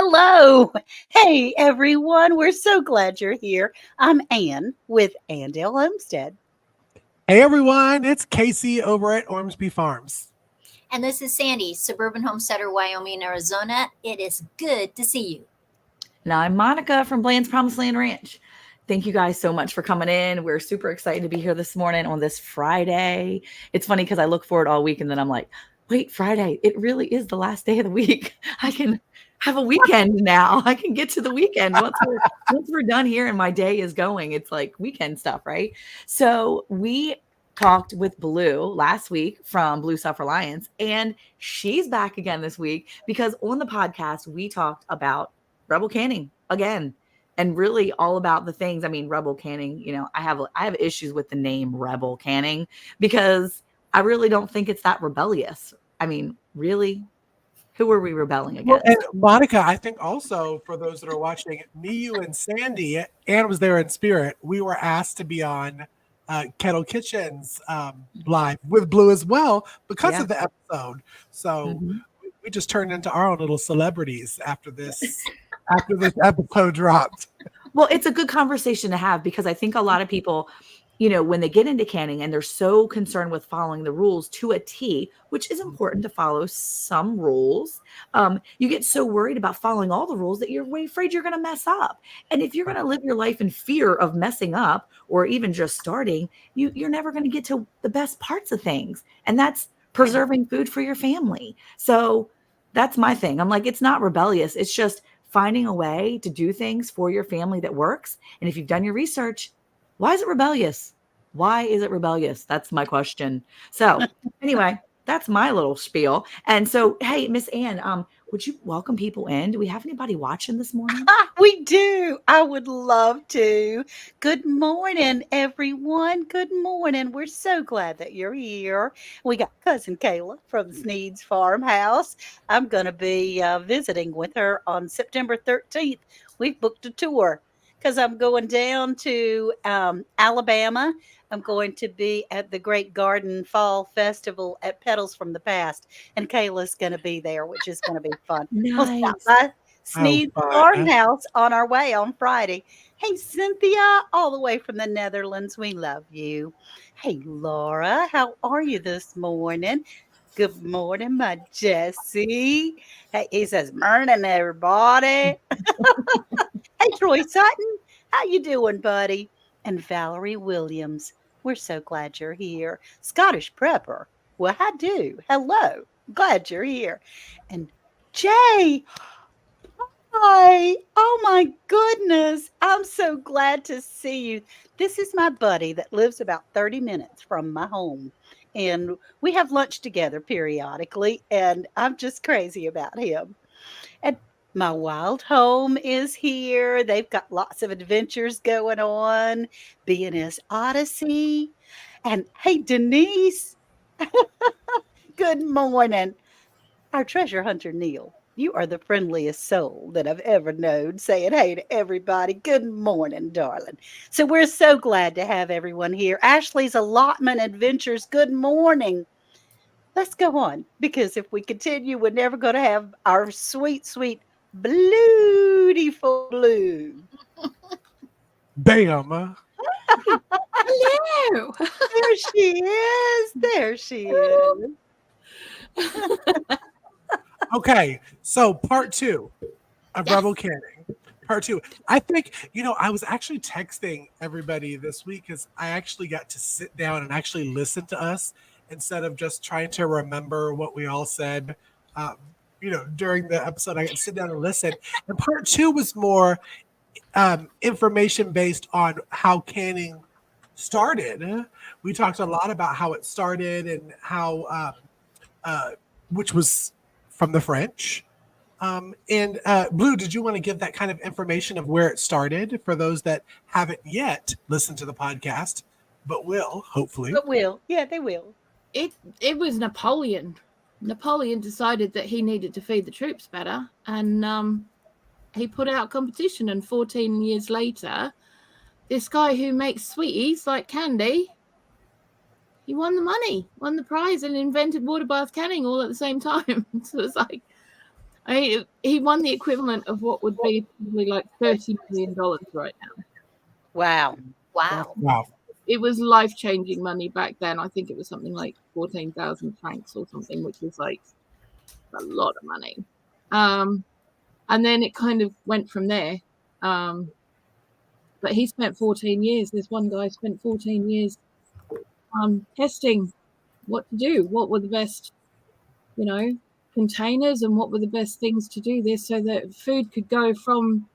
Hello. Hey, everyone. We're so glad you're here. I'm Ann with Andale Homestead. Hey everyone, it's Casey over at Ormsby Farms. And this is Sandy, suburban homesteader, Wyoming, Arizona. It is good to see you. And I'm Monica from Bland's Promised Land Ranch. Thank you guys so much for coming in. We're super excited to be here this morning on this Friday. It's funny because I look forward all week and then I'm like, wait, Friday, it really is the last day of the week. I can have a weekend now. I can get to the weekend once we're done here and my day is going. It's like weekend stuff, right? So we talked with Blue last week from Blue Self Reliance, and she's back again this week because on the podcast we talked about rebel canning again, and really all about the things. I mean, rebel canning, I have issues with the name rebel canning because I really don't think it's that rebellious. I mean, really, who are we rebelling against? And Monica, I think also for those that are watching, me, you, and Sandy, Ann was there in spirit. We were asked to be on Kettle Kitchen's live with Blue as well because of the episode. So we just turned into our own little celebrities after this episode dropped. Well, it's a good conversation to have because I think a lot of people, when they get into canning and they're so concerned with following the rules to a T, which is important to follow some rules, you get so worried about following all the rules that you're way afraid you're going to mess up. And if you're going to live your life in fear of messing up or even just starting, you're never going to get to the best parts of things. And that's preserving food for your family. So that's my thing. I'm like, it's not rebellious. It's just finding a way to do things for your family that works. And if you've done your research, why is it rebellious? Why is it rebellious? That's my question. So anyway, that's my little spiel. And so, hey, Miss Ann, would you welcome people in? Do we have anybody watching this morning? We do. I would love to. Good morning, everyone. Good morning. We're so glad that you're here. We got cousin Kayla from Sneed's Farmhouse. I'm going to be visiting with her on September 13th. We've booked a tour because I'm going down to Alabama. I'm going to be at the Great Garden Fall Festival at Petals from the Past, and Kayla's going to be there, which is going to be fun. We'll stop by Sneed's Farmhouse on our way on Friday. Hey, Cynthia, all the way from the Netherlands. We love you. Hey, Laura, how are you this morning? Good morning, my Jesse. Hey, he says, morning, everybody. Hey, Troy Sutton, how you doing, buddy? And Valerie Williams, we're so glad you're here. Scottish Prepper, well, I do. Hello, glad you're here. And Jay, hi. Oh, my goodness. I'm so glad to see you. This is my buddy that lives about 30 minutes from my home. And we have lunch together periodically, and I'm just crazy about him. And my wild home is here. They've got lots of adventures going on. B&S Odyssey. And hey, Denise, good morning. Our treasure hunter, Neil. You are the friendliest soul that I've ever known, saying hey to everybody. Good morning, darling. So we're so glad to have everyone here. Ashley's Allotment Adventures, good morning. Let's go on, because if we continue, we're never going to have our sweet, sweet, beautiful Blue. Bam. Hello. There she is. There she is. Okay, so part 2 of Rebel Canning. Part 2. I think, I was actually texting everybody this week because I actually got to sit down and actually listen to us instead of just trying to remember what we all said. During the episode, I got to sit down and listen. And part 2 was more information based on how canning started. We talked a lot about how it started and how, which was from the French. And Blue, did you want to give that kind of information of where it started for those that haven't yet listened to the podcast, but will, hopefully? But will. Yeah, they will. It was Napoleon. Napoleon decided that he needed to feed the troops better, and he put out competition. And 14 years later, this guy who makes sweeties like candy, he won the money, won the prize, and invented water bath canning all at the same time. So it's like, He won the equivalent of what would be probably like $30 million right now. Wow. Wow. Wow. It was life-changing money back then. I think it was something like 14,000 francs or something, which was like a lot of money. And then it kind of went from there. But he spent 14 years. This one guy spent 14 years testing what to do, what were the best, containers, and what were the best things to do this so that food could go from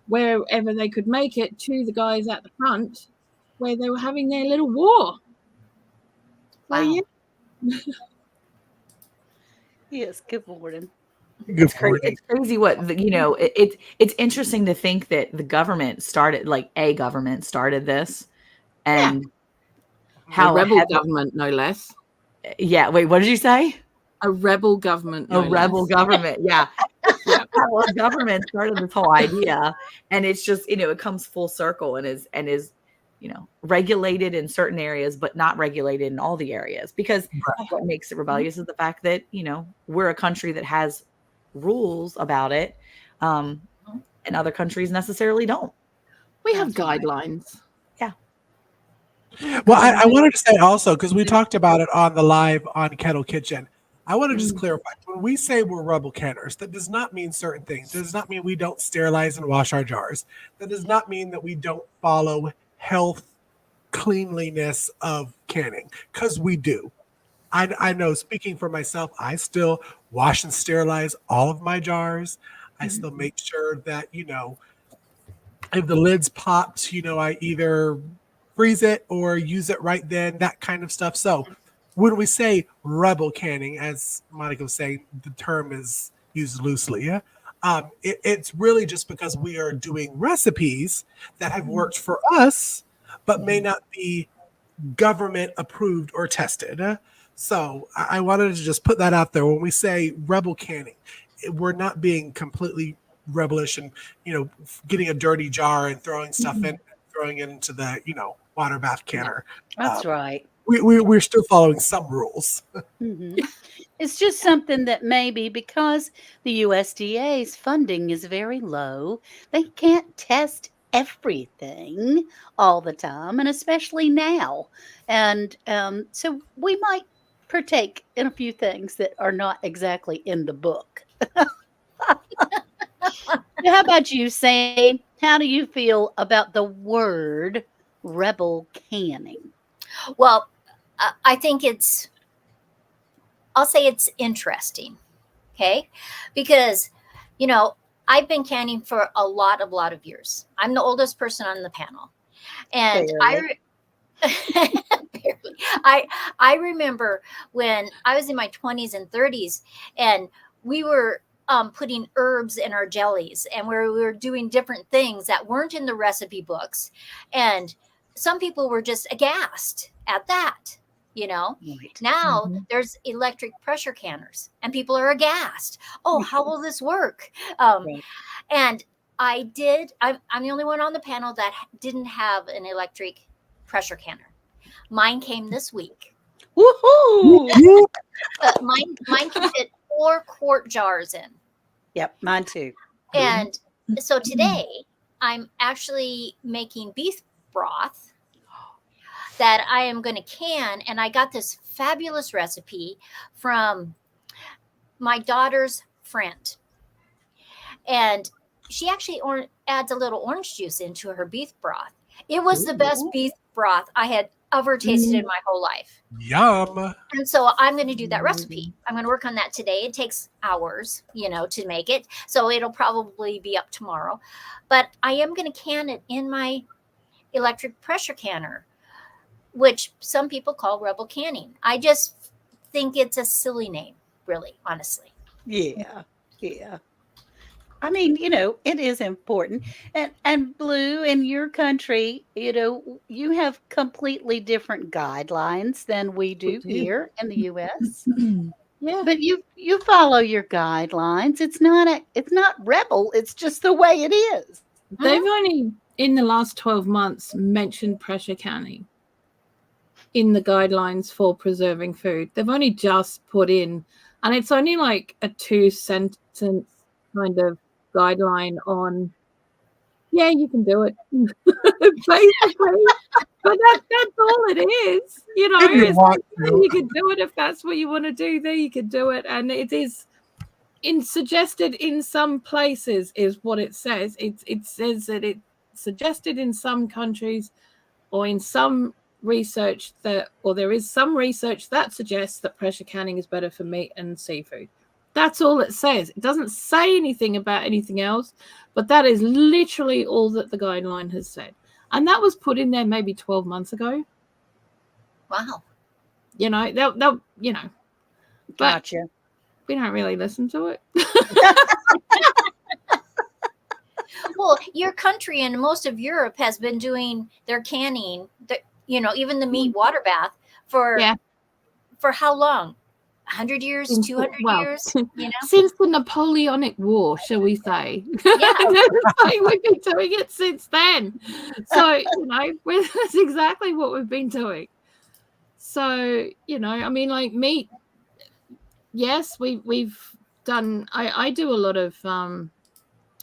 wherever they could make it to the guys at the front where they were having their little war. So, Wow. yeah. Yes, good morning. Good morning. It's crazy what it's interesting to think that the government started, like a government started this, and A how rebel government, no less. Yeah, wait, what did you say? A rebel government, no A rebel less. government, yeah. Yeah. How a government started this whole idea, and it's just it comes full circle and is regulated in certain areas, but not regulated in all the areas. Because what makes it rebellious is the fact that we're a country that has rules about it, and other countries necessarily don't. We have guidelines. Yeah. Well, I wanted to say also, because we talked about it on the live on Kettle Kitchen, I want to just clarify. When we say we're rebel canners, that does not mean certain things. That does not mean we don't sterilize and wash our jars. That does not mean that we don't follow health, cleanliness of canning, because we do. I know, speaking for myself, I still wash and sterilize all of my jars. I still make sure that, if the lid's popped, I either freeze it or use it right then, that kind of stuff. So when we say rebel canning, as Monica was saying, the term is used loosely. Yeah? It's really just because we are doing recipes that have worked for us, but may not be government approved or tested. So I wanted to just put that out there. When we say rebel canning, we're not being completely rebellish and getting a dirty jar and throwing stuff in, throwing it into the water bath canner. That's right. We're still following some rules. It's just something that maybe because the USDA's funding is very low, they can't test everything all the time, and especially now. And so we might partake in a few things that are not exactly in the book. How about you, Sandy? How do you feel about the word rebel canning? Well, I think I'll say it's interesting. Okay. Because, I've been canning for a lot of years. I'm the oldest person on the panel. And Barely. I remember when I was in my 20s and 30s, and we were putting herbs in our jellies, and we were doing different things that weren't in the recipe books, and some people were just aghast at that. Right. Now there's electric pressure canners, and people are aghast. Oh, how will this work? Right. And I'm the only one on the panel that didn't have an electric pressure canner. Mine came this week. Woohoo! Mine can fit 4-quart jars in. Yep, mine too. And so today I'm actually making beef broth that I am going to can. And I got this fabulous recipe from my daughter's friend. And she actually adds a little orange juice into her beef broth. It was the best beef broth I had ever tasted in my whole life. Yum. And so I'm going to do that recipe. I'm going to work on that today. It takes hours, to make it. So it'll probably be up tomorrow. But I am going to can it in my electric pressure canner, which some people call rebel canning. I just think it's a silly name, really, honestly. Yeah. Yeah. I mean, it is important. And Blue, in your country, you have completely different guidelines than we do here in the US. Yeah. But you follow your guidelines. It's not rebel, it's just the way it is. They've only, in the last 12 months, mentioned pressure canning in the guidelines for preserving food. They've only just put in And it's only like a 2-sentence kind of guideline on, yeah, you can do it, basically. But that's all it is, If you It's like, want yeah, to. you can do it if that's what you want to do. There, you can do it, and it is suggested in some places, is what it says. It says that it's suggested in some countries, or in some research or there is some research that suggests that pressure canning is better for meat and seafood. That's all it says. It doesn't say anything about anything else, but that is literally all that the guideline has said. And that was put in there maybe 12 months ago. Wow. They'll but Gotcha. we don't really listen to it. Well, your country and most of Europe has been doing their canning, even the meat water bath for Yeah. for how long? 100 years, 200 Well, years, since the Napoleonic War, shall we say? Yeah. We've been doing it since then. So that's exactly what we've been doing. So I mean, like meat. Yes, we've done. I do a lot of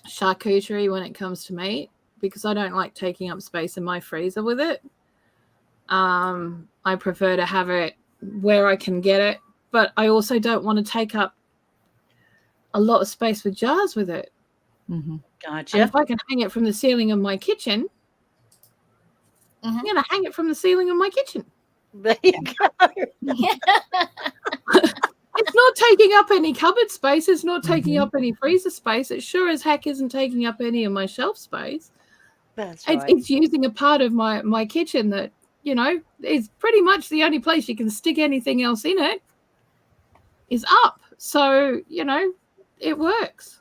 charcuterie when it comes to meat, because I don't like taking up space in my freezer with it. I prefer to have it where I can get it, but I also don't want to take up a lot of space with jars with it. Mm-hmm. Gotcha. And if I can hang it from the ceiling of my kitchen, I'm going to hang it from the ceiling of my kitchen. There you go. It's not taking up any cupboard space. It's not taking up any freezer space. It sure as heck isn't taking up any of my shelf space. That's right. It's using a part of my kitchen that, is pretty much the only place you can stick anything else in it is up. So, it works.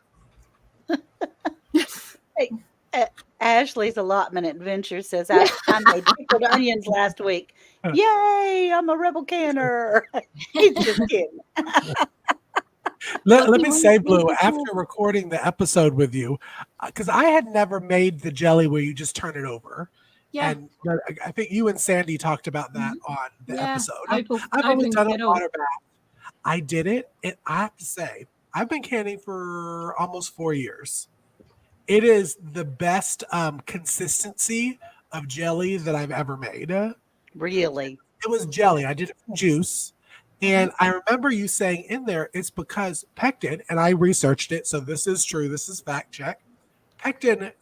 Hey, Ashley's Allotment Adventure says, I made pickled onions last week. Yay, I'm a rebel canner. He's just kidding. Let me say, Blue, after recording the episode with you, because I had never made the jelly where you just turn it over. Yeah. And I think you and Sandy talked about that on the episode. I've only done a water bath. I did it, and I have to say, I've been canning for almost 4 years. It is the best consistency of jelly that I've ever made. Really? It was jelly. I did it from juice. And I remember you saying in there, it's because pectin, and I researched it, so this is true. This is fact check. Pectin,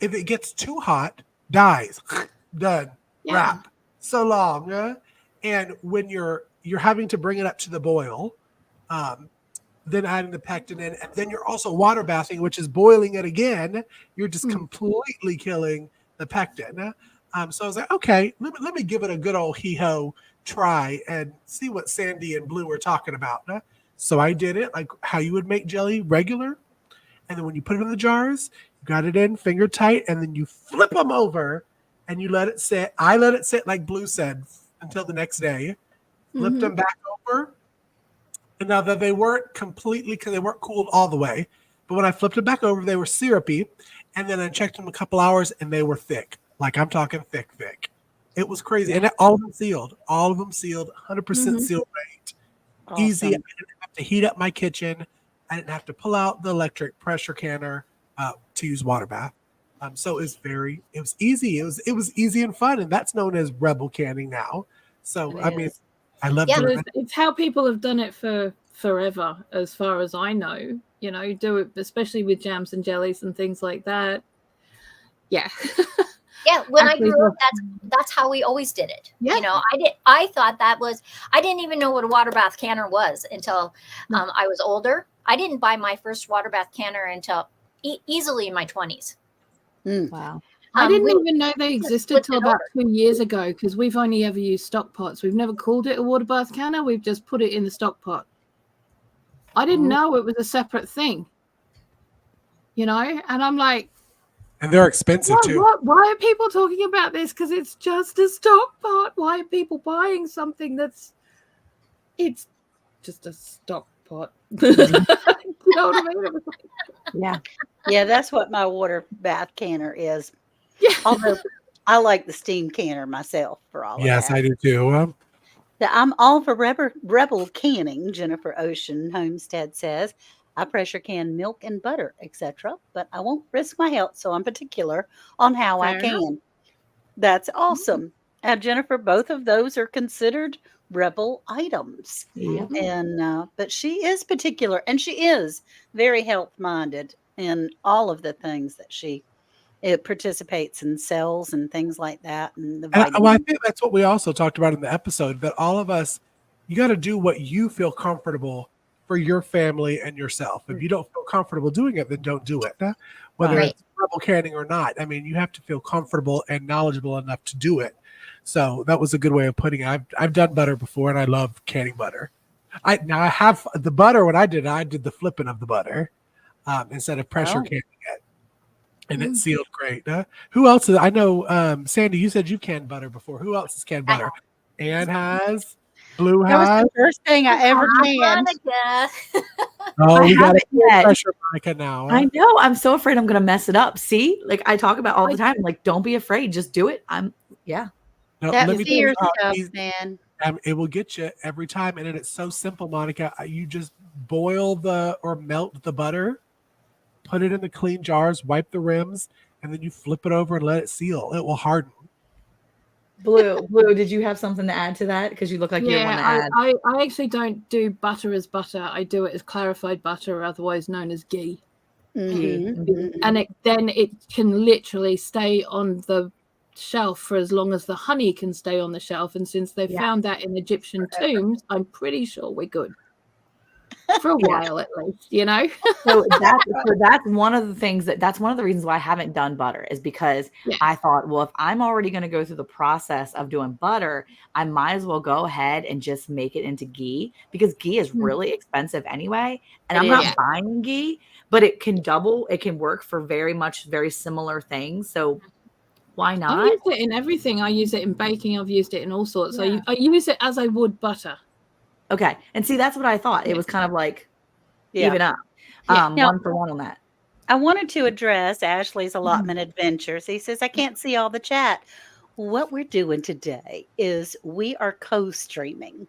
if it gets too hot, dies. Done. Yeah. Wrap. So long. And when you're having to bring it up to the boil, then adding the pectin in, and then you're also water bathing, which is boiling it again. You're just completely killing the pectin. So I was like, okay, let me give it a good old hee-ho try and see what Sandy and Blue were talking about. So I did it like how you would make jelly regular. And then when you put it in the jars, you got it in finger tight, and then you flip them over and you let it sit. I let it sit, like Blue said, until the next day. Flipped them back over. And now that they weren't completely, because they weren't cooled all the way, but when I flipped them back over, they were syrupy. And then I checked them a couple hours and they were thick. Like I'm talking thick. It was crazy. And all of them sealed. 100% seal rate. Awesome. Easy. I didn't have to heat up my kitchen. I didn't have to pull out the electric pressure canner to use water bath. So it was easy. It was easy and fun. And that's known as rebel canning now. So, I mean, I love doing it. It's how people have done it for forever, as far as I know. Do it, especially with jams and jellies and things like that. Yeah. Yeah, when I grew up, that's how we always did it. Yeah. I thought I didn't even know what a water bath canner was until I was older. I didn't buy my first water bath canner until easily in my 20s. Wow. I didn't even know they existed till about 2 years ago, because we've only ever used stock pots. We've never called it a water bath canner. We've just put it in the stock pot. I didn't know it was a separate thing. And I'm like, and they're expensive too. Why are people talking about this? Because it's just a stock pot. Why are people buying something it's just a stock pot? You know what I mean? Yeah. Yeah, that's what my water bath canner is. Yeah. Although I like the steam canner myself for all of that. Yes, I do too. I'm all for rebel canning, Jennifer Ocean Homestead says. I pressure can milk and butter, etc., but I won't risk my health, so I'm particular on how I Fair enough. can. That's awesome. And Jennifer, both of those are considered rebel items. Yep. Mhm. And but she is particular, and she is very health minded in all of the things that she it participates in cells and things like that, and the Well, I vitamins. think that's what we also talked about in the episode, that all of us, you got to do what you feel comfortable for your family and yourself. If you don't feel comfortable doing it, then don't do it. Whether Right. Right. it's rebel canning or not. I mean, you have to feel comfortable and knowledgeable enough to do it. So that was a good way of putting it. I've done butter before, and I love canning butter. I have the butter. When I did the flipping of the butter instead of pressure Oh, canning it, and it Mm. sealed great. Who else? I know, Sandy, you said you canned butter before. Who else has canned I butter? Anne has. Blue that was has. the first thing I ever canned. Monica. Oh, I we got a haven't peer yet. pressure Monica now. I know. I'm so afraid I'm gonna mess it up. See, like I talk about all the I time. Like, don't be afraid. Just do it. Yeah. No, That let me tell you fear how stuff, easy, man. it will get you every time. And it's so simple, Monica. You just boil or melt the butter, put it in the clean jars, wipe the rims, and then you flip it over and let it seal. It will harden. Blue. Did you have something to add to that? Because you look like you have one Yeah, to I, add. I, I actually don't do butter as butter. I do it as clarified butter, otherwise known as ghee. Ghee. Mhm, Mhm. And mhm. then it can literally stay on the shelf for as long as the honey can stay on the shelf. And since they Yeah. found that in Egyptian tombs, I'm pretty sure we're good for a Yeah. while at least, you know? So that's one of the things that's one of the reasons why I haven't done butter is because Yeah. I thought, well, if I'm already going to go through the process of doing butter, I might as well go ahead and just make it into ghee because ghee is Mm. really expensive anyway. And It I'm is. not buying ghee, but it can work for very similar things. So why I not? use it in everything. I use it in baking. I've used it in all sorts. Yeah. I use it as I would butter. Okay. And see, that's what I thought. It Yeah. was kind of like Yeah. even up. Yeah. Now, One for one on that. I wanted to address Ashley's allotment adventures. He says, I can't see all the chat. What we're doing today is we are co streaming.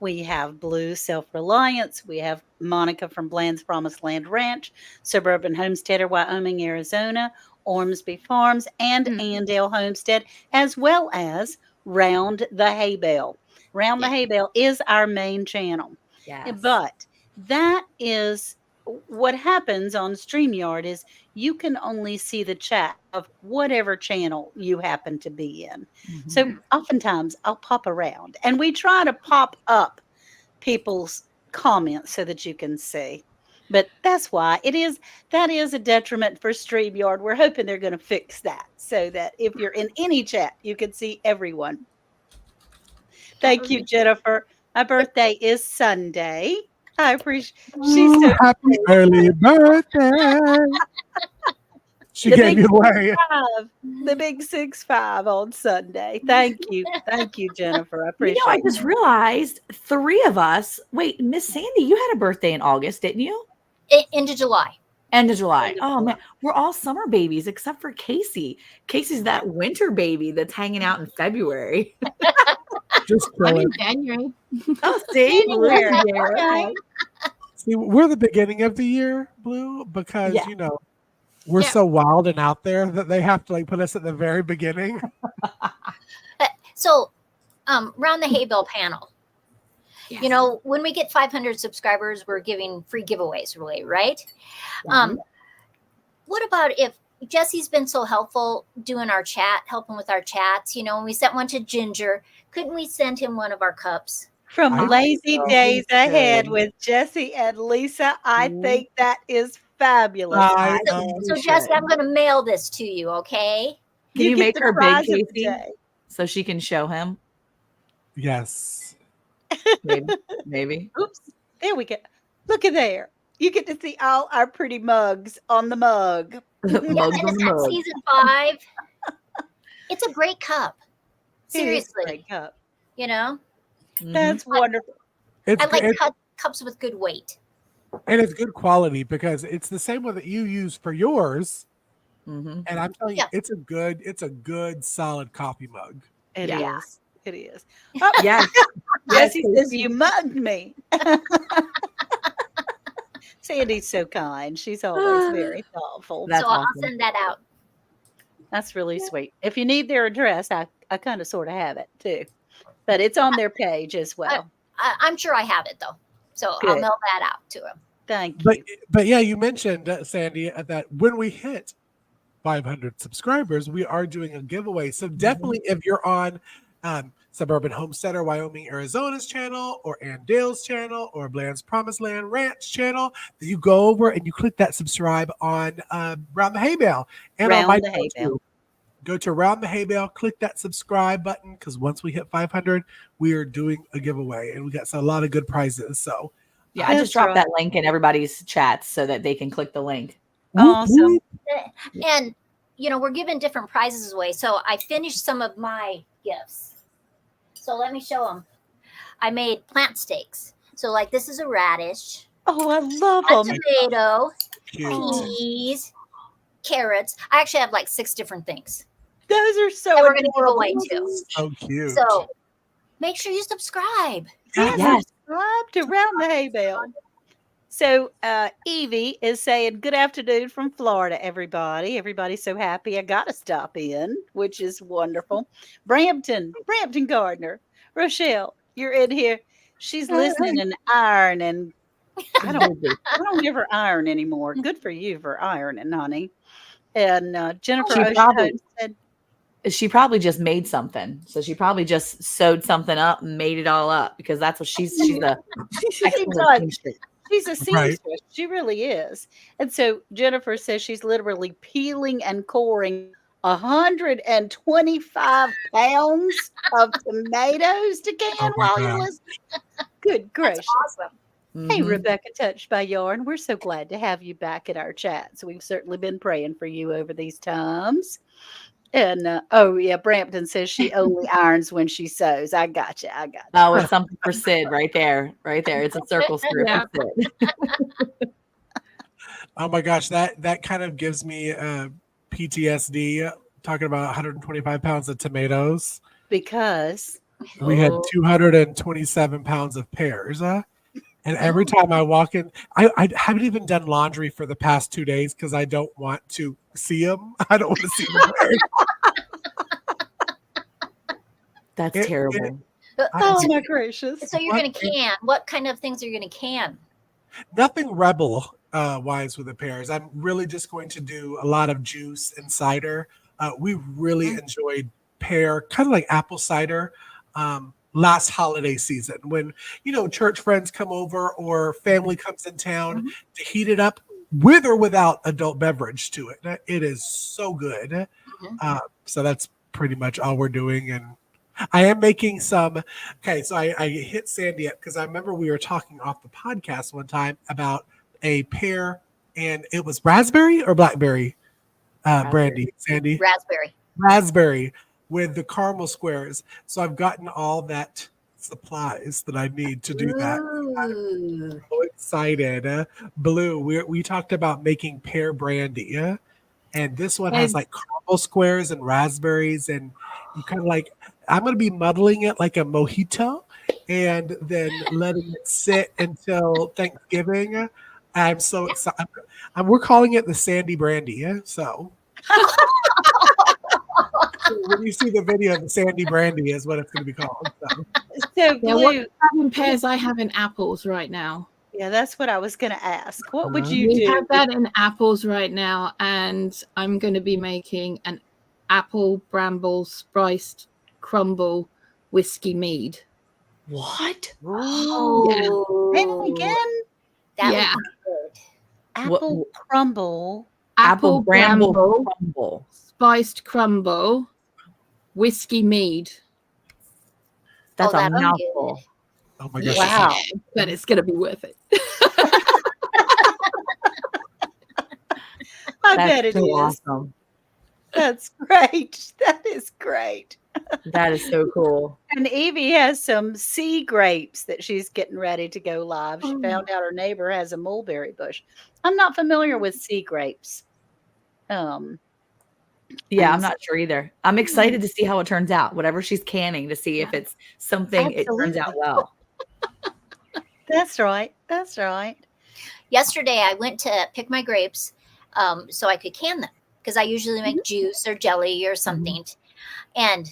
We have Blue Self Reliance. We have Monica from Bland's Promised Land Ranch, Suburban Homesteader, Wyoming, Arizona, Ormsby Farms, and Mm. Andale Homestead, as well as Round the Hay Bale. Round the Yeah. Hay Bale is our main channel. Yes. But that is what happens on StreamYard is you can only see the chat of whatever channel you happen to be in. So Mhm. oftentimes I'll pop around and we try to pop up people's comments so that you can see. But that's why that is a detriment for StreamYard. We're hoping they're going to fix that so that if you're in any chat, you can see everyone. That Thank would you, be Jennifer. My birthday is Sunday. I appreciate she's Ooh, so happy sweet. early birthday. She The gave big you six away. five, the big 6'5" on Sunday. Thank you, Jennifer. I I appreciate just realized three of us. Wait, Miss Sandy, you had a birthday in August, didn't you? Into July. End of July. End of Oh July. man, we're all summer babies except for Casey. Casey's that winter baby that's hanging out in February. Just I'm kill it. in January. Oh, see, Blue's January. in there. Okay. Okay. See, we're the beginning of the year, Blue, because Yeah. we're Yeah. so wild and out there that they have to like put us at the very beginning. So, round the hay bale panel. Yes. You know, when we get 500 subscribers, we're giving free giveaways, really, right? Mhm. What about if Jesse's been so helpful doing our chat, helping with our chats? You know, when we sent one to Ginger, couldn't we send him one of our cups? From I Lazy so Days Ahead good. with Jesse and Lisa, I Mhm. think that is fabulous. I I So, think so we Jesse, should. I'm going to mail this to you, okay? Can You you get make the her big, prize of the Casey, day. so she can show him? yes. Maybe. Maybe. Oops. There we go. Look at there. You get to see all our pretty mugs on the mug. Yeah, Mugs and on it's the at mug. season 5. It's a great cup. It is a Seriously, great cup. you know, Mhm. That's wonderful. It's I good. like cups with good weight. And it's good quality because it's the same one that you use for yours. Mhm. And I'm telling you, Yeah. it's a good solid coffee mug. It Yeah. is. It is. Oh, Yes, yes, Jesse says Casey. you mugged me. Sandy's so kind. She's always very thoughtful. So That's I'll awesome. send that out. That's really sweet. If you need their address, I kind of sort of have it too, but it's on their page as I, well. I'm sure I have it though. So I'll Good. mail that out to him. Thank But you. but yeah, you mentioned Sandy that when we hit 500 subscribers, we are doing a giveaway. So Mhm. definitely, if you're on Suburban Homesteader Wyoming Arizona's channel, or Ann Dale's channel, or Bland's Promised Land Ranch channel, then you go over and you click that subscribe on Round the Hay Bale and on my Round the channel hay bale. too. Go to Round the Hay Bale, click that subscribe button, because once we hit 500, we are doing a giveaway, and we got a lot of good prizes. So, Yeah, I just That's dropped right. that link in everybody's chats so that they can click the link. whoop, Awesome. whoop. And we're giving different prizes away. So I finished some of my gifts. So let me show them. I made plant steaks. So like this is a radish, Oh, I love a them. tomato, Cute. peas, carrots. I actually have like 6 different things Those are that so we're going to give away adorable. too. So cute. So make sure you subscribe. Yeah, Yes. Yes. subscribe to Round the Hay Bale. So Evie is saying, good afternoon from Florida, everybody. Everybody's so happy I got to stop in, which is wonderful. Brampton Gardner, Rochelle, you're in here. She's listening and ironing. I don't Busy. I don't ever iron anymore. Good for you for ironing, honey. And Jennifer She Oceanhope probably said, she probably just made something. So she probably just sewed something up and made it all up because that's what she's a she excellent does. seamstress. She's a Right. seamstress. She really is. And so Jennifer says she's literally peeling and coring 125 pounds of tomatoes to Oh can my while you're God. listening. Good That's gracious. awesome. Hey, Mhm. Rebecca Touched by Yarn. We're so glad to have you back in our chats. We've certainly been praying for you over these times. And oh, yeah, Brampton says she only irons when she sews. I got you. I got you. Oh, it's something for Sid right there. Right there. It's a circle strip Yeah. for Sid. Oh my gosh, that kind of gives me PTSD. Talking about 125 pounds of tomatoes. Because We had Oh, 227 pounds of pears. And every time I walk in, I haven't even done laundry for the past 2 days because I don't want to see them. I don't want to see the pears. that's It, terrible. oh So, my gracious. so you're going to can. What kind of things are you going to can? nothing rebel wise with the pears. I'm really just going to do a lot of juice and cider. We really enjoyed pear, kind of like apple cider, last holiday season when church friends come over or family comes in town Mhm. to heat it up with or without adult beverage to it. It is so good. Mhm. So that's pretty much all we're doing, and I am making some. Okay, so I hit Sandy up because I remember we were talking off the podcast one time about a pear, and it was raspberry or blackberry Raspberry. brandy, Sandy. Raspberry. Raspberry with the caramel squares. So I've gotten all that supplies that I need to do that. Ooh. So excited. Blue, we talked about making pear brandy. And this one has And like caramel squares and raspberries, and you kind of like I'm gonna be muddling it like a mojito, and then letting it sit until Thanksgiving. I'm so excited. We're calling it the Sandy Brandy. Yeah? So when you see the video, the Sandy Brandy is what it's going to be called. So. So yeah, what Blue, you have in pears, I have in apples right now. yeah, that's what I was going to ask. What would Uh-huh. you We do? have that in apples right now, and I'm going to be making an apple bramble spiced crumble whiskey mead. What? Ooh. Say that again. That Yeah. would be good. Apple What- crumble. Apple bramble bramble crumble. spiced crumble whiskey mead. That's a that'll be mouthful. Oh my gosh. Wow. But it's going to be worth it. I That's bet it so is. awesome. That's great. That is great. That is so cool. And Evie has some sea grapes that she's getting ready to go live. She Oh. found out her neighbor has a mulberry bush. I'm not familiar with sea grapes. Um, Yeah, And I'm not sure either. I'm excited to see how it turns out, whatever she's canning, to see Yeah. if it's something it turns out absolutely. well. That's right. That's right. Yesterday, I went to pick my grapes so I could can them because I usually Mhm. make juice or jelly or Mhm. something. And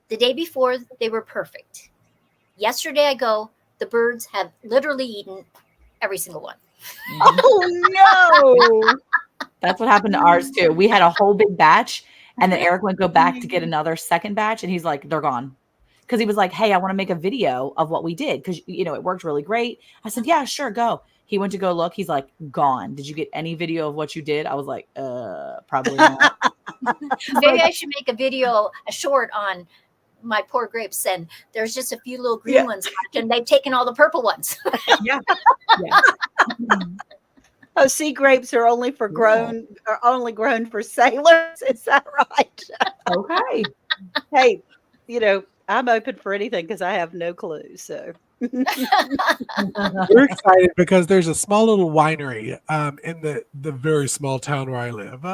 the day before, they were perfect. Yesterday, I go, the birds have literally eaten every single one. Mhm. Oh no. That's what happened to ours too. We had a whole big batch, and then Eric went go back to get another second batch, and he's like, "They're gone." Because he was like, "Hey, I want to make a video of what we did because it worked really great." I said, "Yeah, sure, go." He went to go look. He's like, "Gone. Did you get any video of what you did?" I was like, probably not." He's Maybe like, I should make a video, a short on my poor grapes. And there's just a few little green Yeah. ones left, and they've taken all the purple ones. "Yeah, yeah, mhm, Oh, sea grapes yeah, are only grown for sailors. Is that right? okay." Hey, I'm open for anything because I have no clue. So We're excited because there's a small little winery in the very small town where I live,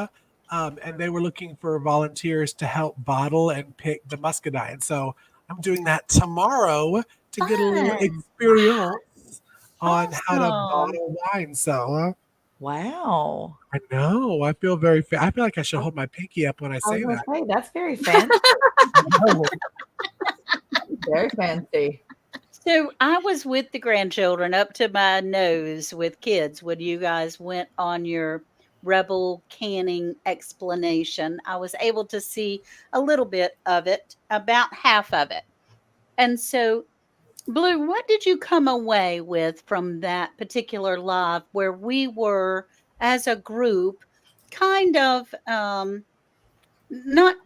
and they were looking for volunteers to help bottle and pick the muscadine. So I'm doing that tomorrow to get a little fun. experience on how to Awesome. bottle wine. So Wow. I know I feel very. I feel like I should hold my pinky up when I I was say gonna that. say that's very fancy. No. Very fancy. So I was with the grandchildren up to my nose with kids when you guys went on your rebel canning explanation. I was able to see a little bit of it, about half of it. And so, Blue, what did you come away with from that particular live where we were as a group kind of not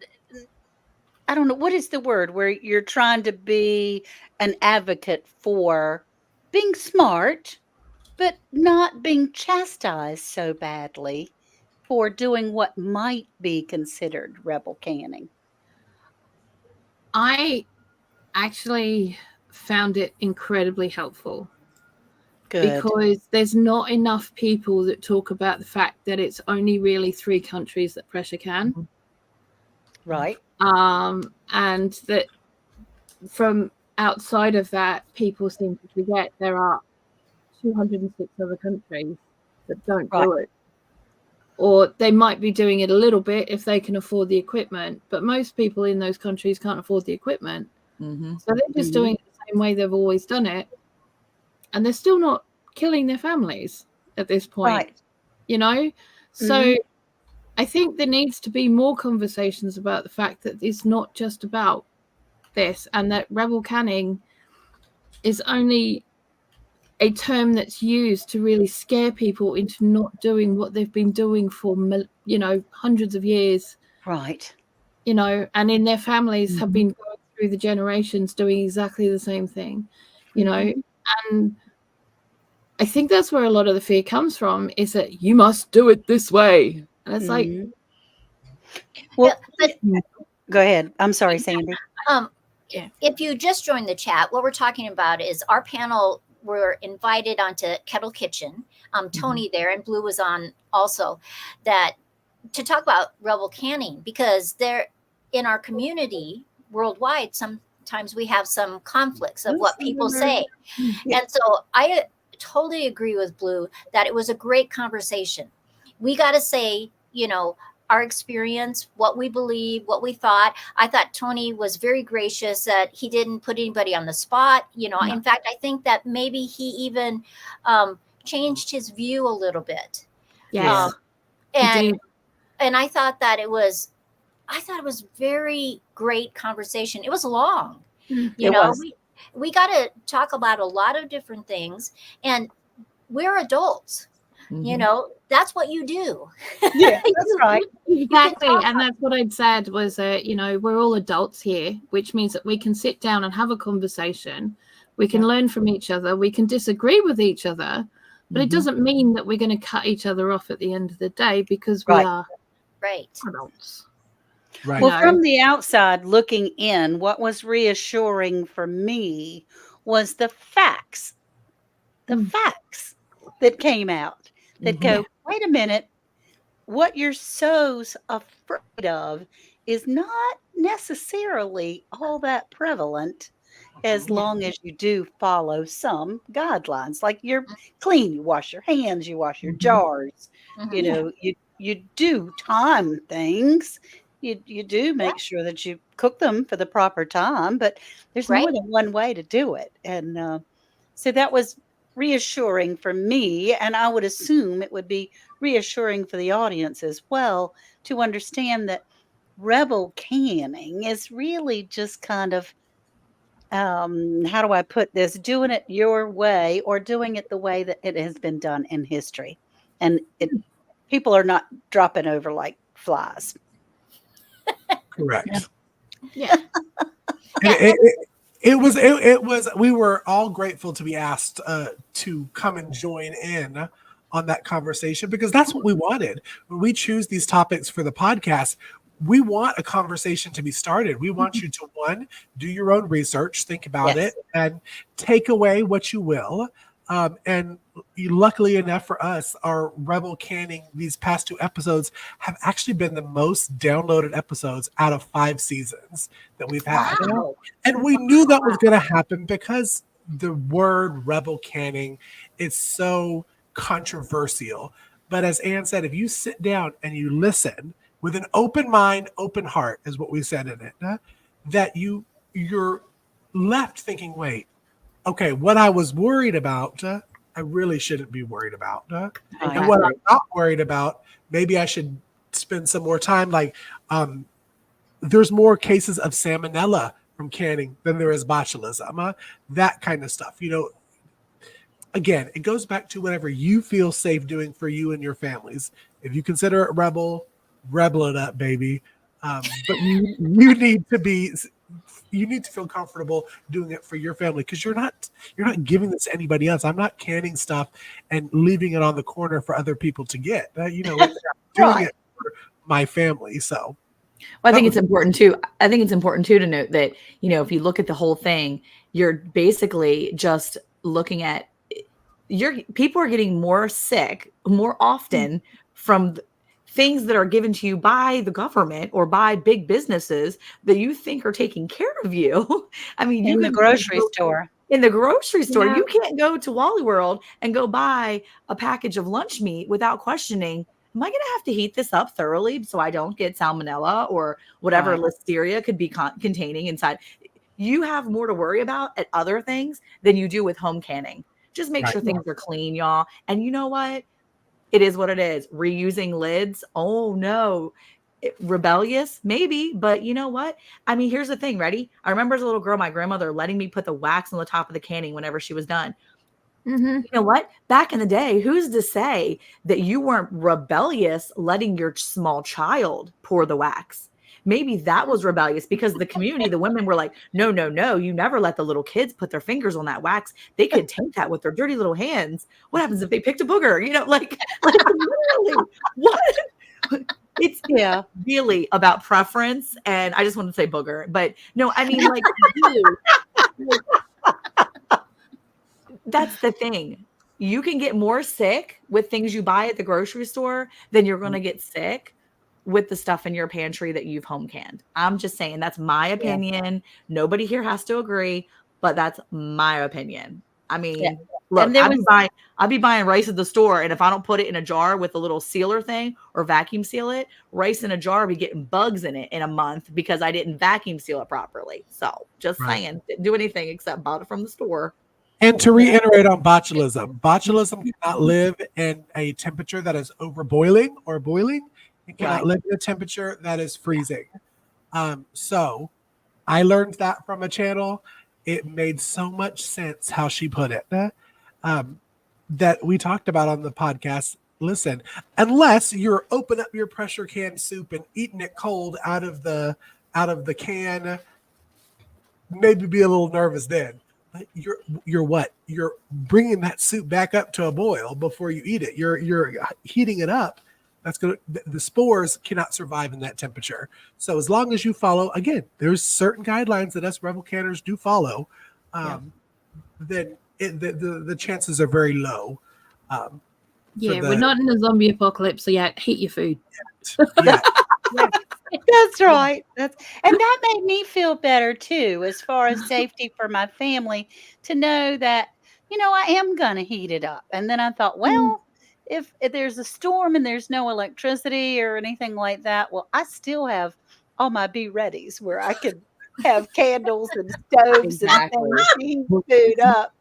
I don't know what is the word where you're trying to be an advocate for being smart, but not being chastised so badly for doing what might be considered rebel canning. I actually found it incredibly helpful Good. because there's not enough people that talk about the fact that it's only really 3 countries that pressure can. Mhm, Right. And that from outside of that, people seem to forget there are 206 other countries that don't Right. do it. Or they might be doing it a little bit if they can afford the equipment, but most people in those countries can't afford the equipment. mhm, So they're just Mhm. doing it the same way they've always done it, and they're still not killing their families at this point, Right. you know? So Mhm. I think there needs to be more conversations about the fact that it's not just about this, and that rebel canning is only a term that's used to really scare people into not doing what they've been doing for hundreds of years, Right. and in their families have mhm. been going through the generations doing exactly the same thing, you know Mhm. and I think that's where a lot of the fear comes from, is that you must do it this way, and it's like, Mhm. Yeah, Well, but go ahead. I'm sorry, Sandy. um, yeah. if you just joined the chat, what we're talking about is our panel. Were invited onto Kettle Kitchen. Mhm, Tony there and Blue was on also. That to talk about rebel canning because there in our community worldwide sometimes we have some conflicts of what people say. Yeah. And so I totally agree with Blue that it was a great conversation. We got to say, our experience, what we believe, what we thought. I thought Tony was very gracious that he didn't put anybody on the spot. No. In fact, I think that maybe he even um, changed his view a little bit. Yeah. Yes, Um, he and did. and I thought it was very great conversation. It was long. Mm. It was. We got to talk about a lot of different things, and we're adults. mhm, That's what you do. Yeah, that's you, right. you can Exactly, talk. and that's what I'd said was that we're all adults here, which means that we can sit down and have a conversation. We can yep, learn from each other. We can disagree with each other, but it mhm, doesn't mean that we're going to cut each other off at the end of the day because we Right. are Right. adults. You Right. Well, know, from the outside looking in, what was reassuring for me was the Mm. facts that came out that mhm, Yeah. go, wait a minute, what you're so afraid of is not necessarily all that prevalent as Mhm. long as you do follow some guidelines. Like you're clean, you wash your hands, you wash your Mhm. jars, Mhm. you Yeah. know, you do time things. You do Yeah. make sure that you cook them for the proper time, but there's Right. more than one way to do it. And so that was reassuring for me, and I would assume it would be reassuring for the audience as well to understand that rebel canning is really just kind of how do I put this? Doing it your way or doing it the way that it has been done in history. And it people are not dropping over like flies. Correct. Yeah. And Yeah. it was we were all grateful to be asked to come and join in on that conversation because that's what we wanted. When we choose these topics for the podcast, we want a conversation to be started. We want you to one, do your own research, think about it, Yes. and take away what you will. And luckily enough for us, our Rebel Canning these past two episodes have actually been the most downloaded episodes out of 5 seasons that we've had. Wow. And we knew that was going to happen because the word rebel canning is so controversial. But as Anne said, if you sit down and you listen with an open mind, open heart, is what we said in it, that you're left thinking, wait, okay, what I was worried about, I really shouldn't be worried about. Right. And what Exactly. I'm not worried about, maybe I should spend some more time. Like, there's more cases of salmonella from canning than there is botulism, that kind of stuff. Again, it goes back to whatever you feel safe doing for you and your families. If you consider it rebel it up, baby. But you need to be you need to feel comfortable doing it for your family because you're not giving this to anybody else. I'm not canning stuff and leaving it on the corner for other people to get. It's doing Right. it for my family. So Well, I that think was it's important too. I think it's important too to note that, if you look at the whole thing, you're basically just looking at your people are getting more sick more often from things that are given to you by the government or by big businesses that you think are taking care of you. I mean, you In the could grocery go store. in the grocery store. Yeah. You can't go to Wally World and go buy a package of lunch meat without questioning, am I going to have to heat this up thoroughly so I don't get salmonella or whatever Right. listeria could be containing inside? You have more to worry about at other things than you do with home canning. Just make right. sure things are clean, y'all. And you know what? It is what it is. Reusing lids. Oh no. Rebellious, maybe, but you know what? I mean, here's the thing. Ready? I remember as a little girl, my grandmother letting me put the wax on the top of the canning whenever she was done. Mm-hmm. You know what? Back in the day, who's to say that you weren't rebellious letting your small child pour the wax? Maybe that was rebellious because the community, the women were like, no, no, no, you never let the little kids put their fingers on that wax. They could taint that with their dirty little hands. What happens if they picked a booger? Like literally, what? It's Yeah. really about preference. And I just wanted to say booger, but no, I mean, like, really, like, that's the thing. You can get more sick with things you buy at the grocery store than you're going to get sick with the stuff in your pantry that you've home canned. I'm just saying that's my Yeah. opinion. Nobody here has to agree, but that's my opinion. I Yeah. mean, look, And there was I'd be buying rice at the store, and if I don't put it in a jar with a little sealer thing or vacuum seal it, rice in a jar be getting bugs in it in a month because I didn't vacuum seal it properly. So just Right. saying, didn't do anything except bought it from the store. And to yeah. reiterate on botulism cannot live in a temperature that is over boiling or boiling. It cannot Right. live in a temperature that is freezing. So I learned that from a channel. It made so much sense how she put it, um, that we talked about on the podcast. Listen, unless you're open up your pressure can soup and eating it cold out of the can, maybe be a little nervous then. But you're what? You're bringing that soup back up to a boil before you eat it. You're heating it up. That's gonna the spores cannot survive in that temperature. So as long as you follow, again, there's certain guidelines that us rebel canners do follow. Yeah. Then the chances are very low. Um, Yeah, the we're not in a zombie apocalypse, so yeah, heat your food. yeah. Yeah, that's right. And that made me feel better too, as far as safety for my family, to know that, I am gonna heat it up. And then I thought, well, if there's a storm and there's no electricity or anything like that, well, I still have all my be readies where I could have candles and stoves and things Exactly. to heat food up.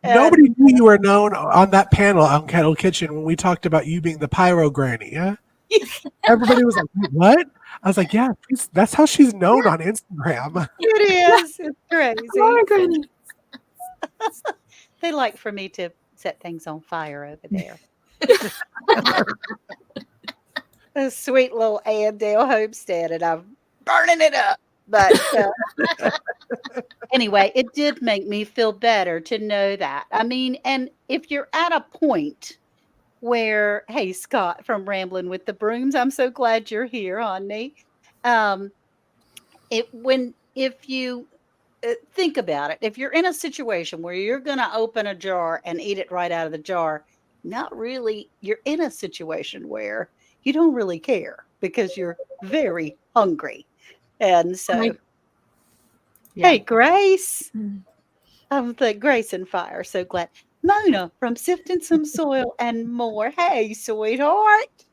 Nobody And knew you were known on that panel on Kettle Kitchen when we talked about you being the pyro granny. Yeah, everybody was like, "Wait, what?" I was like, "Yeah, that's how she's known on Instagram." it is. It's Oh, crazy. Granny. They like for me to set things on fire over there. A sweet little Andale homestead, and I'm burning it up. But anyway, it did make me feel better to know that. I mean, and if you're at a point where, hey, Scott from Rambling with the Brooms, I'm so glad you're here, honey. Um, if you think about it, if you're in a situation where you're going to open a jar and eat it right out of the jar, not really, you're in a situation where you don't really care because you're very hungry. And so, Right. hey, Yeah. Grace, Mm. I'm the Grace and Fire. So glad. Mona from Sifting Some Soil and More. Hey, sweetheart.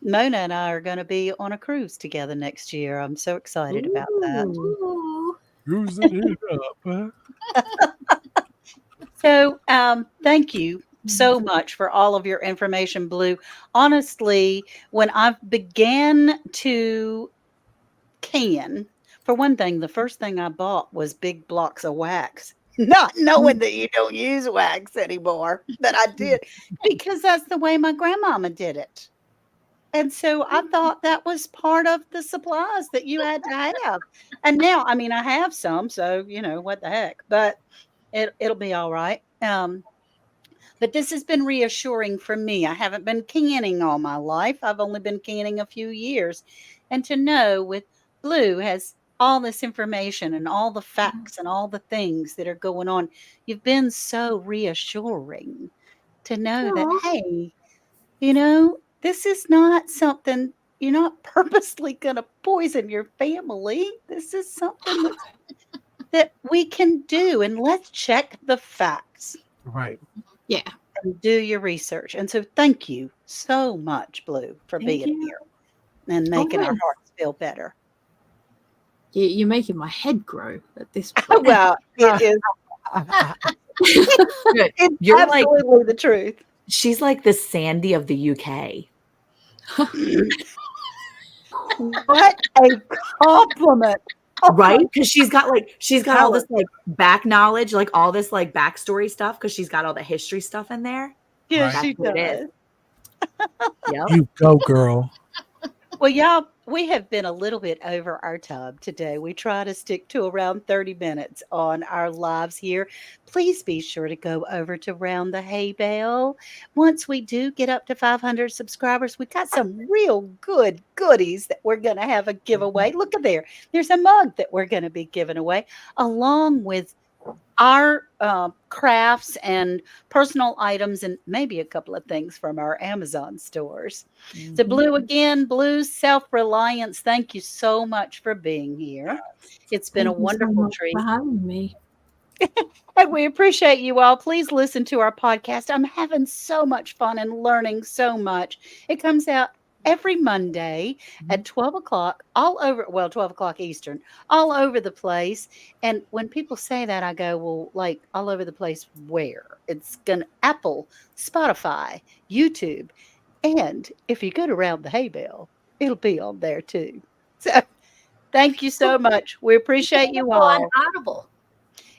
Mona and I are going to be on a cruise together next year. I'm so excited about that. Ooh. Ooh. Cruising it up. So, thank you so much for all of your information, Blue. Honestly, when I began to can, for one thing, the first thing I bought was big blocks of wax, not knowing that you don't use wax anymore, but I did because that's the way my grandmama did it. And so I thought that was part of the supplies that you had to have. And now, I mean, I have some, so what the heck, but it'll be all right. But this has been reassuring for me. I haven't been canning all my life. I've only been canning a few years. And to know with Blue has all this information and all the facts and all the things that are going on, you've been so reassuring to know that, Aw. hey, this is not something you're not purposely going to poison your family. This is something that we can do. And let's check the facts. Right. Yeah. And do your research. And so thank you so much, Blue, for Thank being you. here and making our Okay. hearts feel better. You're making my head grow at this point. Well, it is Good. it's You're like absolutely the truth. she's like the Sandy of the UK. What a compliment. Oh Right? my Because she's got all Howard. this like back knowledge, like all this like backstory stuff, because she's got all the history stuff in there. Yeah, Right. That's she what it is. does. Yep. You go, girl. Well, y'all, we have been a little bit over our time today. We try to stick to around 30 minutes on our lives here. Please be sure to go over to Round the Hay Bale. Once we do get up to 500 subscribers, we got some real good goodies that we're going to have a giveaway. Look at there. There's a mug that we're going to be giving away, along with our crafts and personal items and maybe a couple of things from our Amazon stores. So Mhm. Blue again, Blue's self-reliance. Thank you so much for being here. It's been a Thank you so wonderful much treat. for having me. And we appreciate you all. Please listen to our podcast. I'm having so much fun and learning so much. It comes out every Monday at 12 o'clock, all over, well, 12 o'clock Eastern, all over the place. And when people say that, I go, well, like all over the place, where? It's going to Apple, Spotify, YouTube. And if you go to Round the Hay Bale, it'll be on there too. So thank you so much. We appreciate you Available on all. Audible.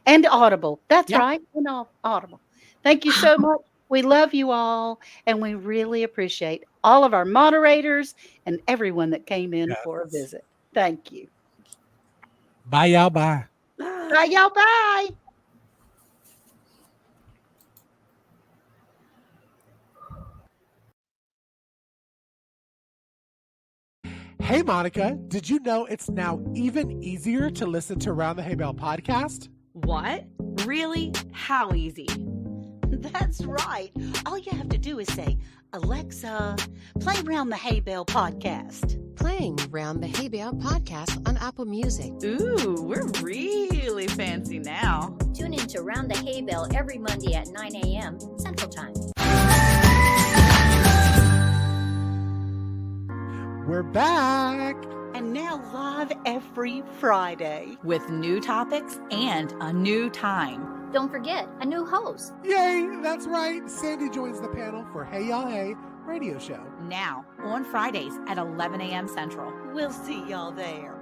And Audible. That's Yeah. right. And Audible. Thank you so much. We love you all. And we really appreciate all of our moderators and everyone that came in for a Yes. visit. Thank you. Bye, y'all. Bye. Bye, y'all. Bye. Hey, Monica, did you know it's now even easier to listen to Around the Hay Bale podcast? What? Really? How easy? That's right. All you have to do is say, Alexa, play Round the Hay Bale podcast. Playing Round the Hay Bale podcast on Apple Music. Ooh, we're really fancy now. Tune in to Round the Hay Bale every Monday at 9 a.m. Central Time. We're back. And now live every Friday. With new topics and a new time. Don't forget, a new host. Yay, that's right. Sandy joins the panel for Hey Yall Hey radio show. Now, on Fridays at 11 a.m. Central. We'll see y'all there.